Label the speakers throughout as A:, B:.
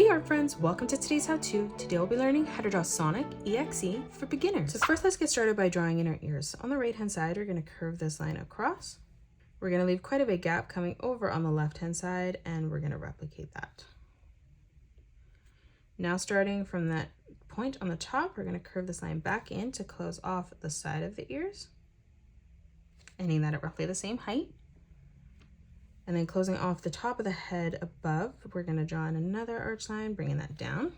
A: Hey art friends, welcome to today's how-to. Today we'll be learning how to draw Sonic EXE for beginners. So first let's get started by drawing in our ears. On the right hand side, we're going to curve this line across. We're going to leave quite a big gap coming over on the left hand side, and we're going to replicate that. Now starting from that point on the top, we're going to curve this line back in to close off the side of the ears, ending that at roughly the same height. And then closing off the top of the head above, we're going to draw in another arch line, bringing that down.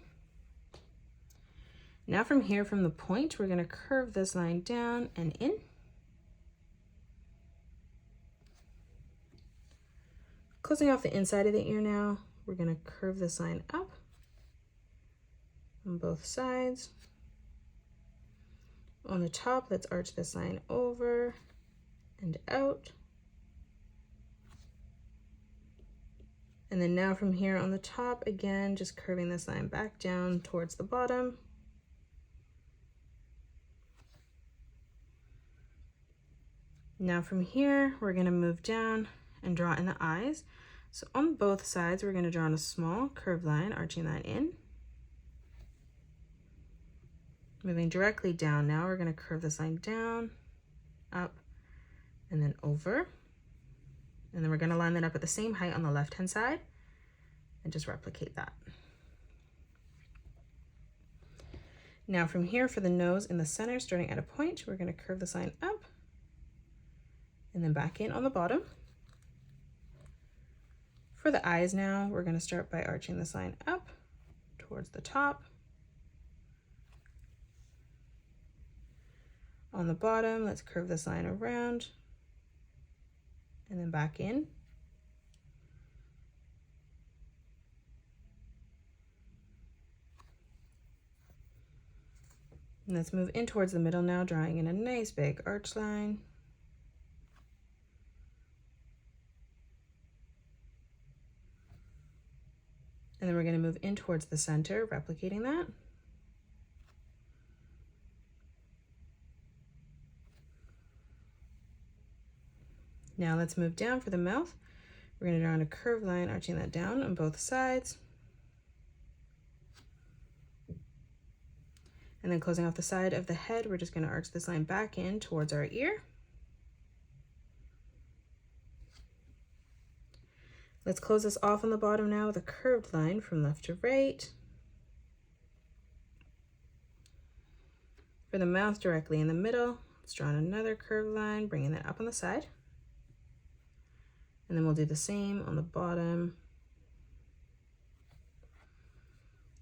A: Now from here, from the point, we're going to curve this line down and in. Closing off the inside of the ear now, we're going to curve this line up on both sides. On the top, let's arch this line over and out. And then now from here on the top, again, just curving this line back down towards the bottom. Now from here, we're going to move down and draw in the eyes. So on both sides, we're going to draw in a small curved line, arching that in. Moving directly down now, we're going to curve this line down, up, and then over. And then we're going to line that up at the same height on the left-hand side and just replicate that. Now from here for the nose in the center, starting at a point, we're going to curve this line up and then back in on the bottom. For the eyes now, we're going to start by arching this line up towards the top. On the bottom, let's curve this line around and then back in. And let's move in towards the middle now, drawing in a nice big arch line. And then we're going to move in towards the center, replicating that. Now let's move down for the mouth. We're going to draw in a curved line, arching that down on both sides. And then closing off the side of the head, we're just going to arch this line back in towards our ear. Let's close this off on the bottom now with a curved line from left to right. For the mouth directly in the middle, let's draw in another curved line, bringing that up on the side. And then we'll do the same on the bottom.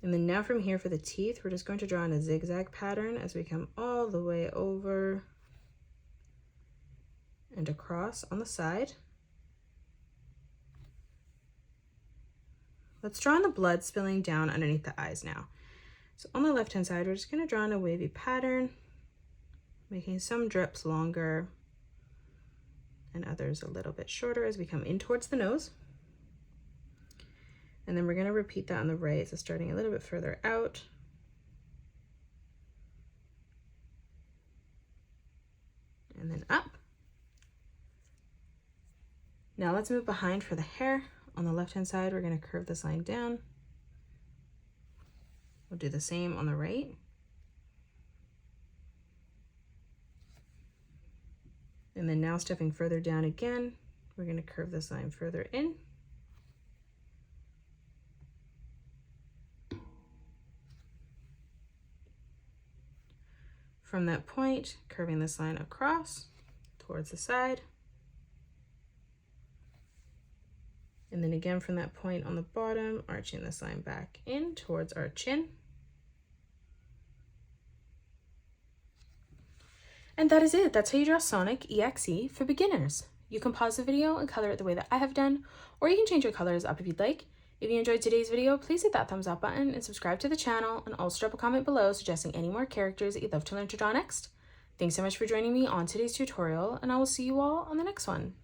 A: And then now from here for the teeth, we're just going to draw in a zigzag pattern as we come all the way over and across on the side. Let's draw in the blood spilling down underneath the eyes now. So on the left-hand side, we're just going to draw in a wavy pattern, making some drips longer and others a little bit shorter as we come in towards the nose. And then we're going to repeat that on the right, so starting a little bit further out. And then up. Now let's move behind for the hair. On the left-hand side, we're going to curve this line down. We'll do the same on the right. And then now stepping further down again, we're going to curve this line further in. From that point, curving this line across towards the side. And then again from that point on the bottom, arching this line back in towards our chin. And that is it. That's how you draw Sonic EXE for beginners. You can pause the video and color it the way that I have done, or you can change your colors up if you'd like. If you enjoyed today's video, please hit that thumbs up button and subscribe to the channel, and also drop a comment below suggesting any more characters that you'd love to learn to draw next. Thanks so much for joining me on today's tutorial, and I will see you all on the next one.